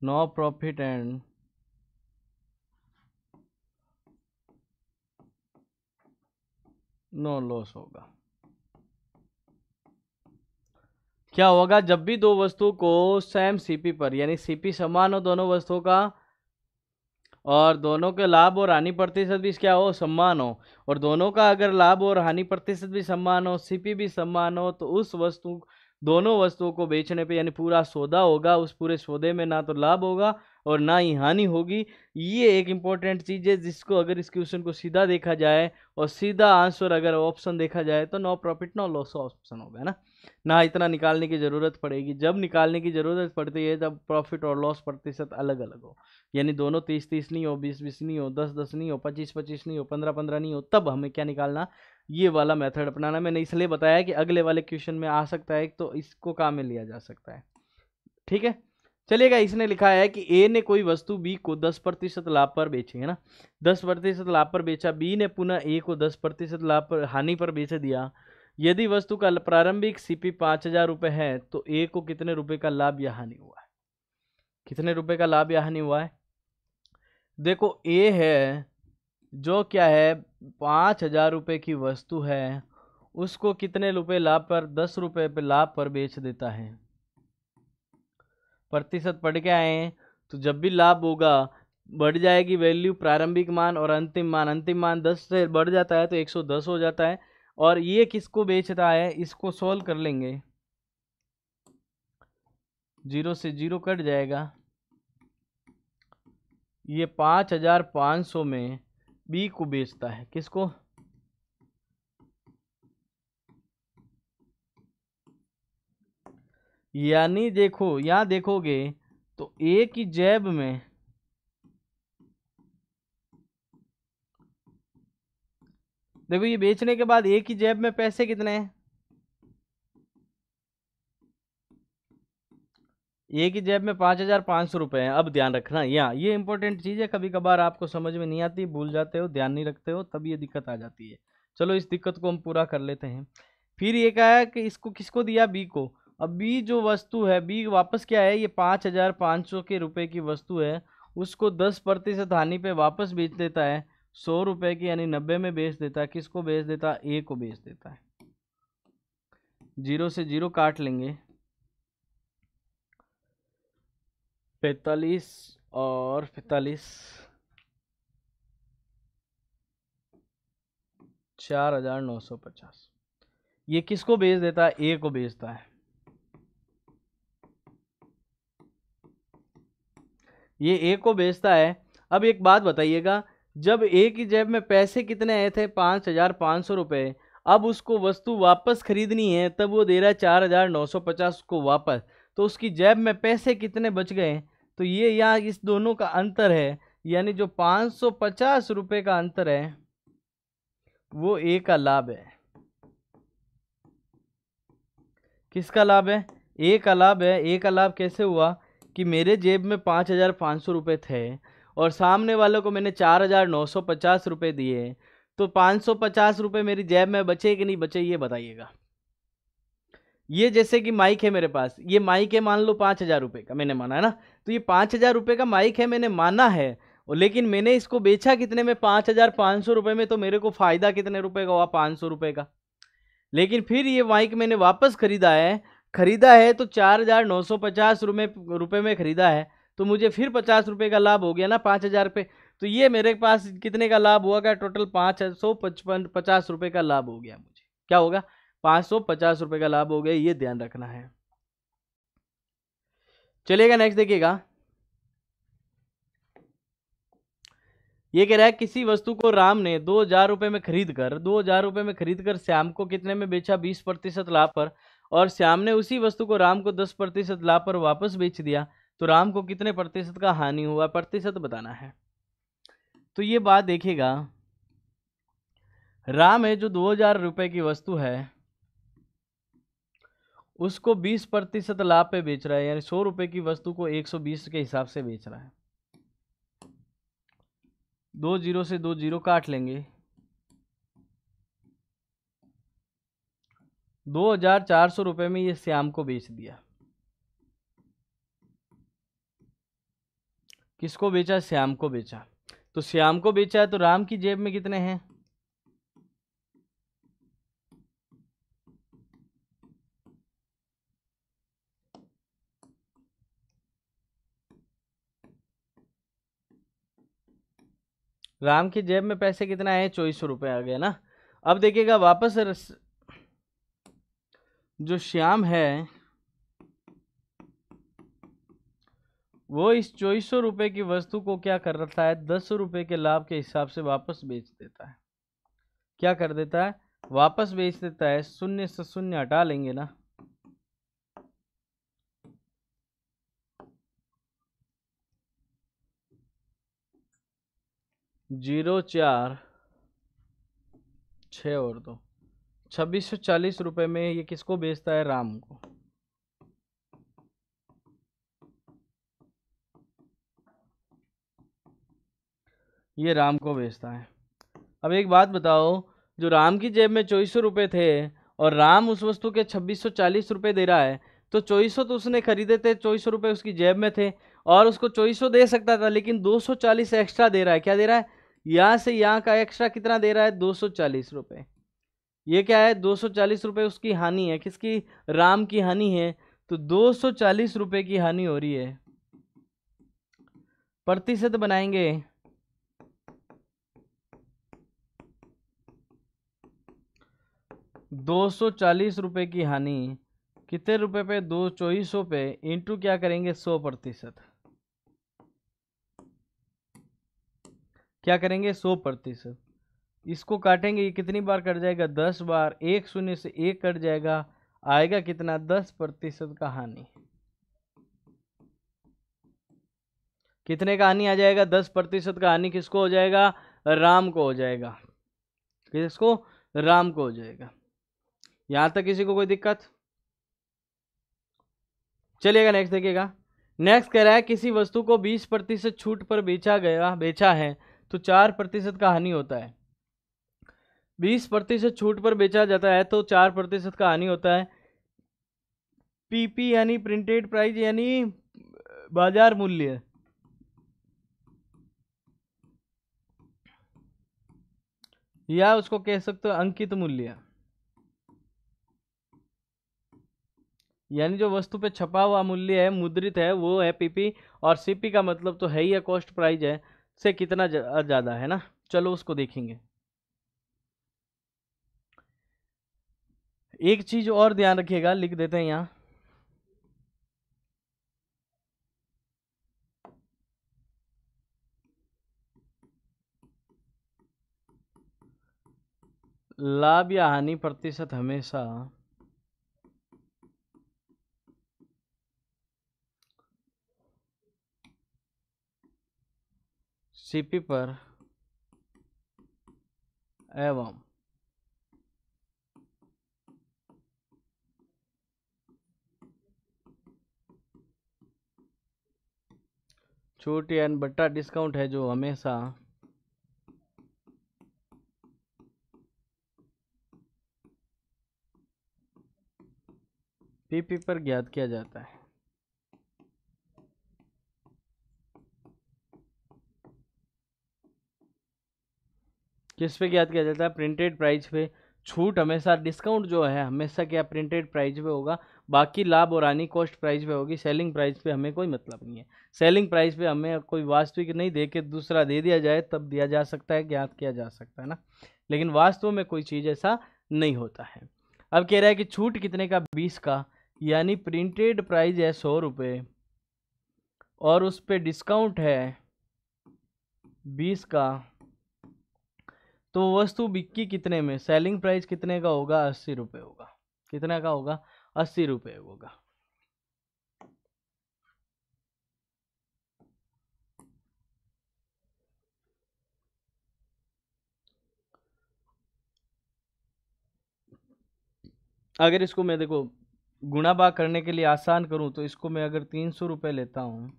no profit and no loss होगा। क्या होगा, जब भी दो वस्तुओं को सेम CP पर, यानी CP समान हो दोनों वस्तुओं का, और दोनों के लाभ और हानि प्रतिशत भी क्या हो, समान हो, और दोनों का अगर लाभ और हानि प्रतिशत भी समान हो, CP भी समान हो, तो उस वस्तु दोनों वस्तुओं को बेचने पे, यानी पूरा सौदा होगा, उस पूरे सौदे में ना तो लाभ होगा और ना ही हानि होगी। ये एक इंपॉर्टेंट चीज है, जिसको अगर इस क्वेश्चन को सीधा देखा जाए और सीधा आंसर अगर ऑप्शन देखा जाए तो no profit no loss option होगा, है ना इतना निकालने की जरूरत पड़ेगी। जब निकालने की जरूरत पड़ती है तब प्रॉफिट और लॉस प्रतिशत अलग अलग हो, यानी दोनों 30-30 नहीं हो, 20-20 नहीं हो, 10-10 नहीं हो, 25-25 नहीं हो, 15-15 नहीं हो, तब हमें क्या निकालना, ये वाला मेथड अपनाना। मैंने इसलिए बताया कि अगले वाले क्वेश्चन में आ सकता है, तो इसको काम में लिया जा सकता है। ठीक है, चलिएगा। इसने लिखा है कि ए ने कोई वस्तु बी को 10% लाभ पर बेची, है ना, 10% लाभ पर बेचा। बी ने पुनः ए को 10% लाभ पर हानि पर बेच दिया। यदि वस्तु का प्रारंभिक सीपी 5,000 रुपये है तो ए को कितने रुपए का लाभ या हानि हुआ है? कितने रुपए का लाभ या हानि हुआ है? देखो, ए है जो क्या है, 5,000 रुपये की वस्तु है, उसको कितने रुपए लाभ पर, 10 रुपए पे लाभ पर बेच देता है। प्रतिशत पढ़ के आए हैं, तो जब भी लाभ होगा बढ़ जाएगी वैल्यू, प्रारंभिक मान और अंतिम मान। अंतिम मान 10 से बढ़ जाता है तो 110 हो जाता है। और ये किसको बेचता है, इसको सोल्व कर लेंगे, 0 से 0 कट जाएगा। ये 5,500 में बी को बेचता है, किसको? यानी देखो, यहां देखोगे तो ए की जेब में, देखो ये बेचने के बाद ए की जेब में पैसे कितने हैं? ए की जेब में 5,500 रुपये हैं। अब ध्यान रखना, यहाँ ये इंपॉर्टेंट चीज़ है, कभी कभार आपको समझ में नहीं आती, भूल जाते हो, ध्यान नहीं रखते हो, तब ये दिक्कत आ जाती है। चलो इस दिक्कत को हम पूरा कर लेते हैं। फिर ये क्या है कि इसको किसको दिया, बी को। अब बी जो वस्तु है, बी वापस क्या है, ये 5,500 के रुपए की वस्तु है, उसको 10% हानि पे वापस बेच देता है, 100 रुपए की, यानी 90 में बेच देता है। किसको बेच देता है? ए को बेच देता है। 0 से 0 काट लेंगे, 45 और 45, 4,950। ये किसको बेच देता है? ए को बेचता है। ये ए को बेचता है। अब एक बात बताइएगा, जब ए की जेब में पैसे कितने आए थे? 5,500 रुपये। अब उसको वस्तु वापस खरीदनी है, तब वो दे रहा है 4,950 को वापस, तो उसकी जेब में पैसे कितने बच गए? तो ये यहाँ इस दोनों का अंतर है, यानी जो 550 रुपये का अंतर है वो ए का लाभ है। किसका लाभ है? ए का लाभ है। ए का लाभ कैसे हुआ कि मेरे जेब में 5,500 रुपये थे और सामने वालों को मैंने 4,950 रुपये दिए, तो 550 रुपये मेरी जेब में बचे कि नहीं बचे, ये बताइएगा। ये जैसे कि माइक है मेरे पास, ये माइक है, मान लो 5,000 रुपये का मैंने माना है ना, तो ये 5,000 रुपये का माइक है, मैंने माना है, और लेकिन मैंने इसको बेचा कितने में? 5,500 रुपये में। तो मेरे को फायदा कितने रुपए का हुआ? 500 रुपये का। लेकिन फिर ये माइक मैंने वापस खरीदा है तो 4,950 रुपये में खरीदा है, तो मुझे फिर 50 रुपये का लाभ हो गया ना, 5,000 पे। तो ये मेरे पास कितने का लाभ हुआ? क्या टोटल 550 रुपये का लाभ हो गया मुझे। क्या होगा? 550 रुपये का लाभ हो गया, ये ध्यान रखना है। चलिएगा नेक्स्ट देखिएगा। ये कह रहा है किसी वस्तु को राम ने 2,000 रुपये में खरीद कर श्याम को कितने में बेचा? 20% लाभ पर। और श्याम ने उसी वस्तु को राम को 10% लाभ पर वापस बेच दिया, तो राम को कितने प्रतिशत का हानि हुआ? प्रतिशत बताना है। तो ये बात देखिएगा, राम है जो 2,000 रुपये की वस्तु है, उसको 20% लाभ पे बेच रहा है, यानी 100 रुपये की वस्तु को 120 के हिसाब से बेच रहा है। 2 0 से 2 0 काट लेंगे, 2,400 रुपये में ये श्याम को बेच दिया। किसको बेचा? श्याम को बेचा। तो श्याम को बेचा है, तो राम की जेब में कितने हैं? राम की जेब में पैसे कितना है? 2,400 रुपये आ गया ना। अब देखिएगा वापस जो श्याम है वो इस 2,400 रुपये की वस्तु को क्या कर रहा है? 10 रुपये के लाभ के हिसाब से वापस बेच देता है। क्या कर देता है? वापस बेच देता है। शून्य से शून्य हटा लेंगे ना, 0 4 6 और 2, 2640 रुपये में ये किसको बेचता है? राम को। ये राम को बेचता है। अब एक बात बताओ, जो राम की जेब में 2400 रुपये थे और राम उस वस्तु के 2640 रुपये दे रहा है, तो 2400 तो उसने खरीदे थे, 2400 रुपये उसकी जेब में थे और उसको 2400 दे सकता था, लेकिन 240 एक्स्ट्रा दे रहा है। क्या दे रहा है? यहाँ से यहाँ का एक्स्ट्रा कितना दे रहा है? 240 रुपये। ये क्या है? 240 रुपये उसकी हानि है। किसकी? राम की हानि है। तो 240 रुपये की हानि हो रही है। प्रतिशत बनाएंगे, 240 रुपये की हानि कितने रुपए पे? 2400 पे इंटू क्या करेंगे? 100%। क्या करेंगे? 100%। इसको काटेंगे, ये कितनी बार कट जाएगा? 10 बार। एक शून्य से एक कट जाएगा, आएगा कितना? 10% का हानि। कितने का हानि आ जाएगा? 10% का हानि किसको हो जाएगा? राम को हो जाएगा। किसको? राम को हो जाएगा। यहां तक किसी को कोई दिक्कत? चलिएगा नेक्स्ट देखिएगा। नेक्स्ट कह रहा है किसी वस्तु को 20% छूट पर बेचा है तो 4% का हानि होता है। 20% छूट पर बेचा जाता है तो 4% का हानि होता है। पीपी यानी प्रिंटेड प्राइस यानी बाजार मूल्य, या उसको कह सकते हो अंकित मूल्य, यानी जो वस्तु पे छपा हुआ मूल्य है, मुद्रित है, वो है पीपी। और सीपी का मतलब तो है ही है कॉस्ट प्राइस है, से कितना ज्यादा है ना। चलो उसको देखेंगे। एक चीज और ध्यान रखिएगा, लिख देते हैं यहाँ। लाभ या हानि प्रतिशत हमेशा सीपी पर एवं छूट या बट्टा डिस्काउंट है जो हमेशा पीपी पर ज्ञात किया जाता है। किस पे ज्ञात किया जाता है? प्रिंटेड प्राइस पे। छूट हमेशा, डिस्काउंट जो है हमेशा क्या प्रिंटेड प्राइस पे होगा। बाकी लाभ और हानि कॉस्ट प्राइस पे होगी। सेलिंग प्राइस पे हमें कोई मतलब नहीं है। सेलिंग प्राइस पे हमें कोई वास्तविक नहीं दे के दूसरा दे दिया जाए तब दिया जा सकता है, ज्ञात किया जा सकता है ना, लेकिन वास्तव में कोई चीज़ ऐसा नहीं होता है। अब कह रहा है कि छूट कितने का? 20 का, यानी प्रिंटेड प्राइस है 100 रुपये और उस पर डिस्काउंट है 20 का, तो वस्तु बिक्की कितने में? सेलिंग प्राइस कितने का होगा? 80 रुपये होगा। कितने का होगा? 80 रुपये होगा। अगर इसको मैं देखो गुणा भाग करने के लिए आसान करूं तो इसको मैं अगर 300 रुपये लेता हूं,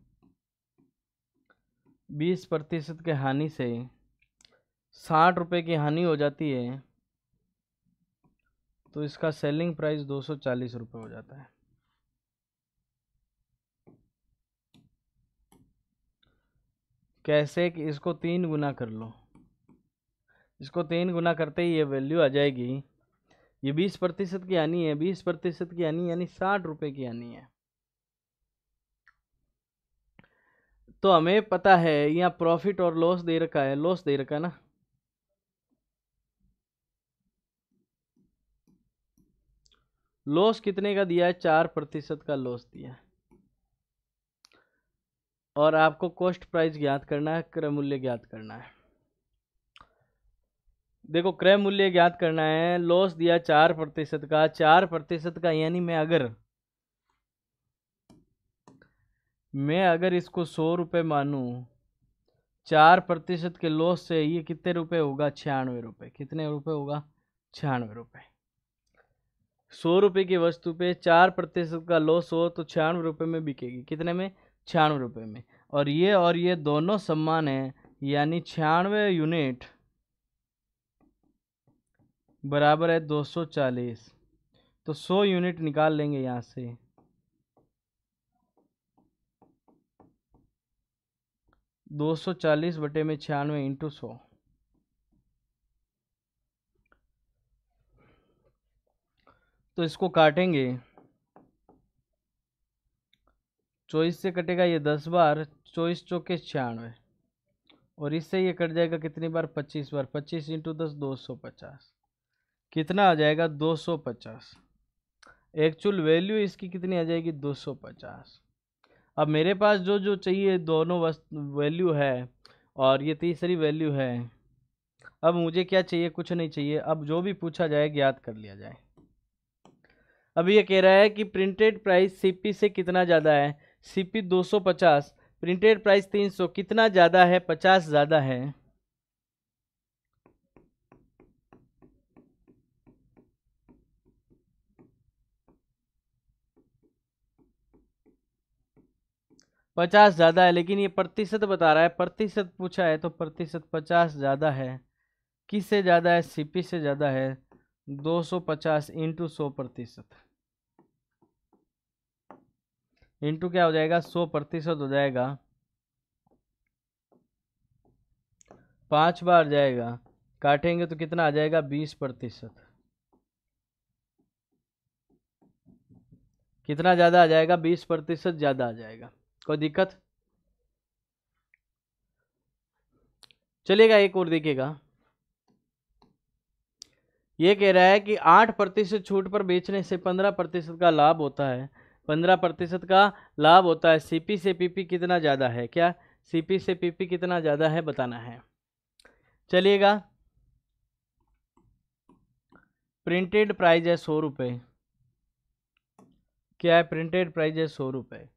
20% के हानि से 60 रुपये की हानि हो जाती है, तो इसका सेलिंग प्राइस 240 रुपये हो जाता है। कैसे? कि इसको 3 गुना कर लो। इसको 3 गुना करते ही ये वैल्यू आ जाएगी। ये 20% की हानि है, 20% की हानि यानी 60 रुपये की हानि है। तो हमें पता है यहाँ प्रॉफिट और लॉस दे रखा है, लॉस दे रखा है ना। लॉस कितने का दिया है? 4% का लॉस दिया है। और आपको कॉस्ट प्राइस ज्ञात करना है, क्रय मूल्य ज्ञात करना है। देखो क्रय मूल्य ज्ञात करना है। लॉस दिया 4% का, 4% का यानी मैं अगर इसको 100 रुपये मानूं, 4% के लॉस से ये कितने रुपए होगा? 96 रुपये। कितने रुपए होगा? 96 रुपये। 100 रुपये की वस्तु पे 4% का लॉस हो तो 96 रुपये में बिकेगी। कितने में? 96 रुपये में। और ये दोनों समान है, यानी 96 यूनिट बराबर है 240। तो 100 यूनिट निकाल लेंगे यहाँ से। 240 बटे में 96 इंटू 100। तो इसको काटेंगे, 24 से कटेगा ये 10 बार, 24 चौके 96, और इससे ये कट जाएगा कितनी बार? 25 बार। 25 इंटू 10 250। कितना आ जाएगा? 250। एक्चुअल वैल्यू इसकी कितनी आ जाएगी? 250। अब मेरे पास जो जो चाहिए दोनों वैल्यू है, और ये तीसरी वैल्यू है। अब मुझे क्या चाहिए? कुछ नहीं चाहिए। अब जो भी पूछा जाए ज्ञात कर लिया जाए। अब ये कह रहा है कि प्रिंटेड प्राइस सीपी से कितना ज़्यादा है? सीपी 250, प्रिंटेड प्राइस 300, कितना ज़्यादा है? 50 ज़्यादा है। पचास ज़्यादा है, लेकिन ये प्रतिशत बता रहा है, प्रतिशत पूछा है तो प्रतिशत 50 ज़्यादा है। किससे ज़्यादा है? सीपी से ज़्यादा है। 250 इंटू 100%, इंटू क्या हो जाएगा? 100% हो जाएगा। 5 बार जाएगा, काटेंगे तो कितना आ जाएगा? 20%। कितना ज़्यादा आ जाएगा? 20% ज़्यादा आ जाएगा। कोई दिक्कत? चलेगा, एक और देखिएगा। ये कह रहा है कि 8% छूट पर बेचने से 15% का लाभ होता है। 15% का लाभ होता है। सीपी से पीपी कितना ज़्यादा है? क्या सीपी से पीपी कितना ज़्यादा है बताना है। चलिएगा, प्रिंटेड प्राइस है 100 रुपये। क्या है? प्रिंटेड प्राइस है 100 रुपये।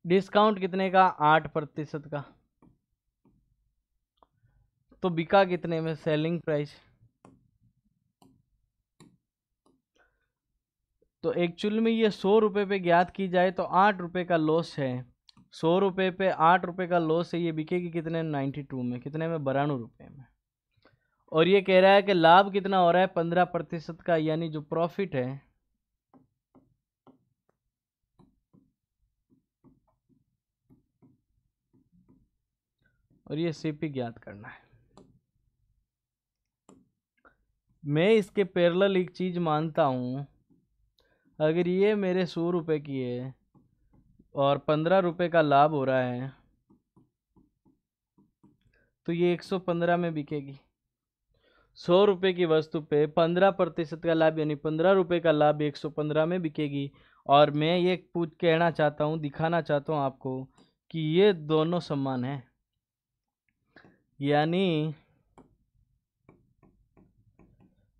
डिस्काउंट कितने का? 8% का। तो बिका कितने में? Selling price. तो एक्चुअल में ये 100 रुपये पे ज्ञात की जाए तो 8 रुपये का लॉस है। 100 रुपये पे 8 रुपये का लॉस है। ये बिकेगी कितने? 92 में। कितने में? 92 रुपये में। और ये कह रहा है कि लाभ कितना हो रहा है? 15% का, यानी जो प्रॉफिट है और ये सीपी ज्ञात करना है। मैं इसके पैरेलल एक चीज मानता हूं, अगर ये मेरे 100 रुपये की है और 15 रुपये का लाभ हो रहा है तो ये 115 में बिकेगी। 100 रुपये की वस्तु पे 15% का लाभ, यानी 15 रुपये का लाभ 115 में बिकेगी। और मैं ये कहना चाहता हूँ, दिखाना चाहता हूँ आपको कि ये दोनों समान है, यानी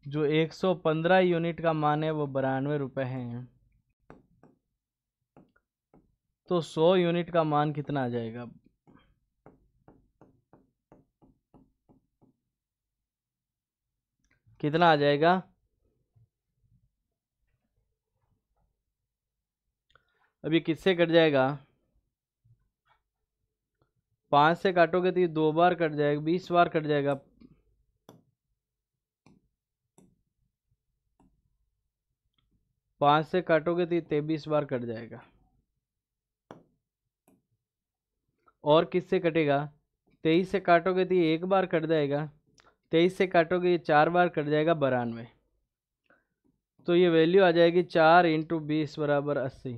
जो 115 यूनिट का मान है वो 92 रुपये है। तो 100 यूनिट का मान कितना आ जाएगा? कितना आ जाएगा? अब ये किससे कट जाएगा? 5 से काटोगे तो ये 2 बार कट जाएगा, 20 बार कट जाएगा। 5 से काटोगे तो ये 23 बार कट जाएगा। और किससे कटेगा? 23 से काटोगे तो ये 1 बार कट जाएगा। 23 से काटोगे ये 4 बार कट जाएगा, 92। तो ये वैल्यू आ जाएगी 4 इंटू 20 बराबर 80।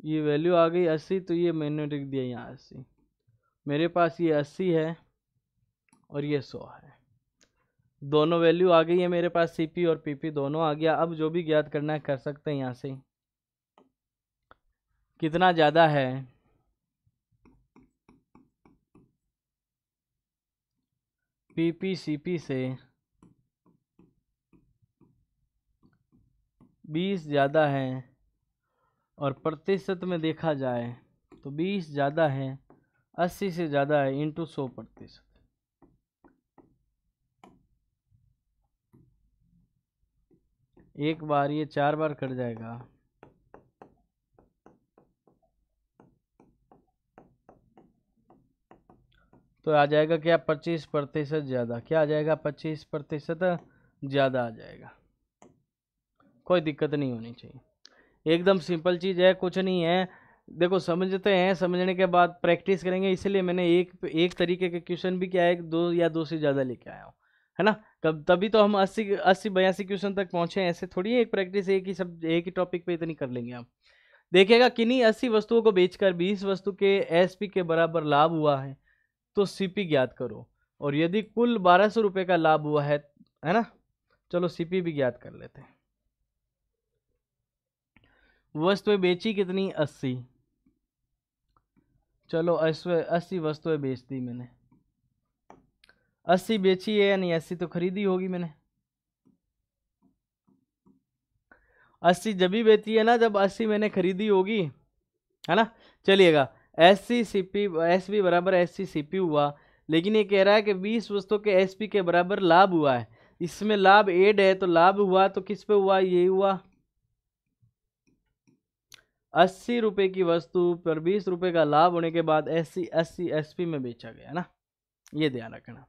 ये वैल्यू आ गई 80, तो ये मैंने लिख दिया यहाँ 80। मेरे पास ये 80 है और ये 100 है। दोनों वैल्यू आ गई है मेरे पास, सीपी और पीपी दोनों आ गया। अब जो भी ज्ञात करना है कर सकते हैं यहाँ से। कितना ज़्यादा है? पीपी सीपी से 20 ज़्यादा है, और प्रतिशत में देखा जाए तो 20 ज़्यादा है 80 से ज़्यादा है इंटू 100%। एक बार ये 4 बार कट जाएगा, तो आ जाएगा क्या 25% ज़्यादा। क्या आ जाएगा 25% ज़्यादा आ जाएगा। कोई दिक्कत नहीं होनी चाहिए, एकदम सिंपल चीज़ है, कुछ नहीं है। देखो समझते हैं, समझने के बाद प्रैक्टिस करेंगे, इसलिए मैंने एक तरीके के क्वेश्चन भी क्या है, दो या दो से ज़्यादा लेके आया हूँ, है ना। कब तभी तो हम 80 82 क्वेश्चन तक पहुँचे हैं। ऐसे थोड़ी है एक प्रैक्टिस एक ही टॉपिक पे इतनी कर लेंगे हम। देखिएगा किन्हीं 80 वस्तुओं को बेचकर 20 वस्तु के एसपी के बराबर लाभ हुआ है तो सीपी ज्ञात करो। और यदि कुल 1200 रुपये का लाभ हुआ है ना। चलो सीपी भी ज्ञात कर लेते हैं। वस्तुएं बेची कितनी 80। चलो 80 वस्तुएं बेच दी मैंने। 80 बेची है यानी 80 तो खरीदी होगी मैंने। 80 जब भी बेची है ना जब 80 मैंने खरीदी होगी, है ना। चलिएगा एसपी बराबर एससी सीपी हुआ, लेकिन ये कह रहा है कि 20 वस्तुओं के एसपी के बराबर लाभ हुआ है। इसमें लाभ एड है तो लाभ हुआ तो किस पे हुआ, ये हुआ 80 रुपए की वस्तु पर 20 रुपए का लाभ होने के बाद 80 एसपी में बेचा गया ना, ये ध्यान रखना।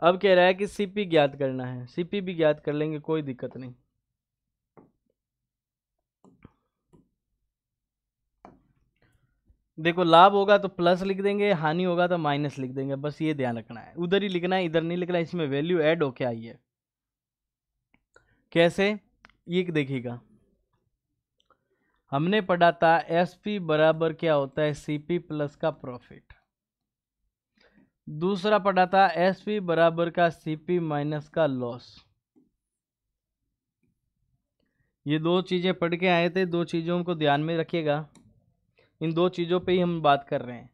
अब कह रहा है कि सीपी ज्ञात करना है, सीपी भी ज्ञात कर लेंगे, कोई दिक्कत नहीं। देखो लाभ होगा तो प्लस लिख देंगे, हानि होगा तो माइनस लिख देंगे, बस ये ध्यान रखना है। उधर ही लिखना है, इधर नहीं लिखना। इसमें वैल्यू ऐड होके आई है। कैसे, ये देखिएगा, हमने पढ़ा था एसपी बराबर क्या होता है, सीपी प्लस का प्रॉफिट। दूसरा पढ़ा था एसपी बराबर का सीपी माइनस का लॉस। ये दो चीजें पढ़ के आए थे, दो चीजों को ध्यान में रखिएगा। इन दो चीजों पे ही हम बात कर रहे हैं।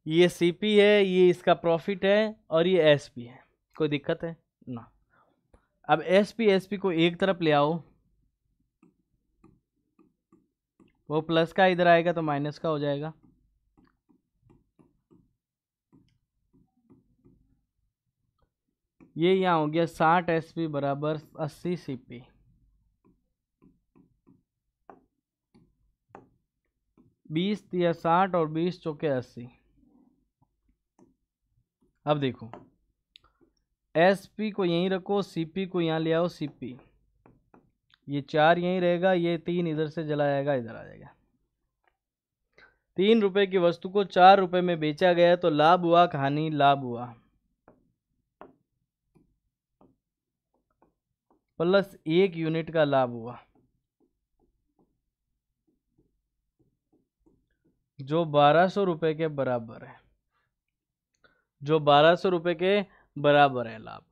ये सीपी है, ये इसका प्रॉफिट है, और ये एसपी है। कोई दिक्कत है ना। अब एसपी को एक तरफ ले आओ, वो प्लस का इधर आएगा तो माइनस का हो जाएगा। ये यहाँ हो गया 60 एसपी बराबर 80 सीपी। 20 या 60 और 20 चौके 80। अब देखो एसपी को यहीं रखो, सीपी को यहाँ ले आओ, सीपी ये 4 यहीं रहेगा, ये 3 इधर से चला जाएगा, इधर आ जाएगा। 3 रुपए की वस्तु को 4 रुपए में बेचा गया तो लाभ हुआ, हानि, लाभ हुआ। प्लस 1 यूनिट का लाभ हुआ, जो 1200 रुपए के बराबर है, जो 1200 रुपए के बराबर है लाभ।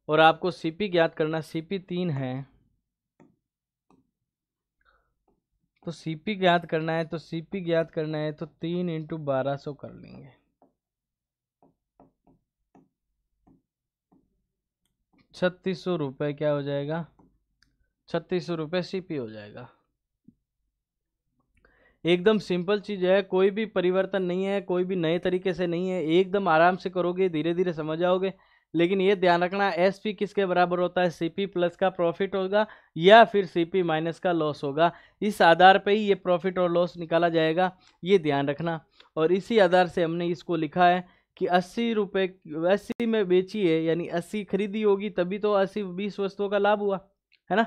और आपको सीपी ज्ञात करना, सीपी 3 है तो सीपी ज्ञात करना है, तो सीपी ज्ञात करना है तो 3 इंटू 1200 कर लेंगे। 3600 रुपये क्या हो जाएगा, 3600 रुपये सीपी हो जाएगा। एकदम सिंपल चीज है, कोई भी परिवर्तन नहीं है, कोई भी नए तरीके से नहीं है, एकदम आराम से करोगे, धीरे धीरे समझ आओगे। लेकिन ये ध्यान रखना एसपी किसके बराबर होता है, सीपी प्लस का प्रॉफिट होगा या फिर सीपी माइनस का लॉस होगा। इस आधार पे ही ये प्रॉफिट और लॉस निकाला जाएगा, ये ध्यान रखना। और इसी आधार से हमने इसको लिखा है कि 80 रुपये 80 में बेची है, यानी 80 खरीदी होगी, तभी तो 80 20 वस्तुओं का लाभ हुआ, है ना।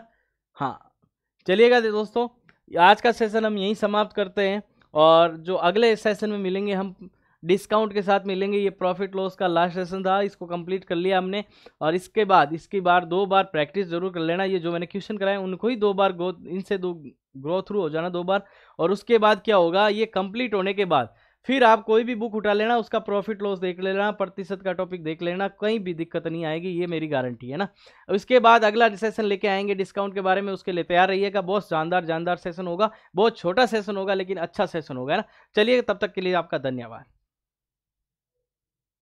हाँ चलिएगा दोस्तों, आज का सेशन हम यहीं समाप्त करते हैं, और जो अगले सेशन में मिलेंगे हम डिस्काउंट के साथ मिलेंगे। ये प्रॉफिट लॉस का लास्ट सेशन था, इसको कंप्लीट कर लिया हमने। और इसके बाद इसकी बार 2 बार प्रैक्टिस जरूर कर लेना। ये जो मैंने क्वेश्चन कराए उनको ही 2 बार इनसे ग्रो थ्रू हो जाना 2 बार। और उसके बाद क्या होगा, ये कंप्लीट होने के बाद फिर आप कोई भी बुक उठा लेना, उसका प्रॉफिट लॉस देख लेना, प्रतिशत का टॉपिक देख लेना, कहीं भी दिक्कत नहीं आएगी, ये मेरी गारंटी है ना। उसके बाद अगला सेशन लेके आएंगे डिस्काउंट के बारे में, उसके लिए तैयार रहिएगा। बहुत शानदार सेशन होगा, बहुत छोटा सेशन होगा लेकिन अच्छा सेशन होगा, है ना। चलिए तब तक के लिए आपका धन्यवाद।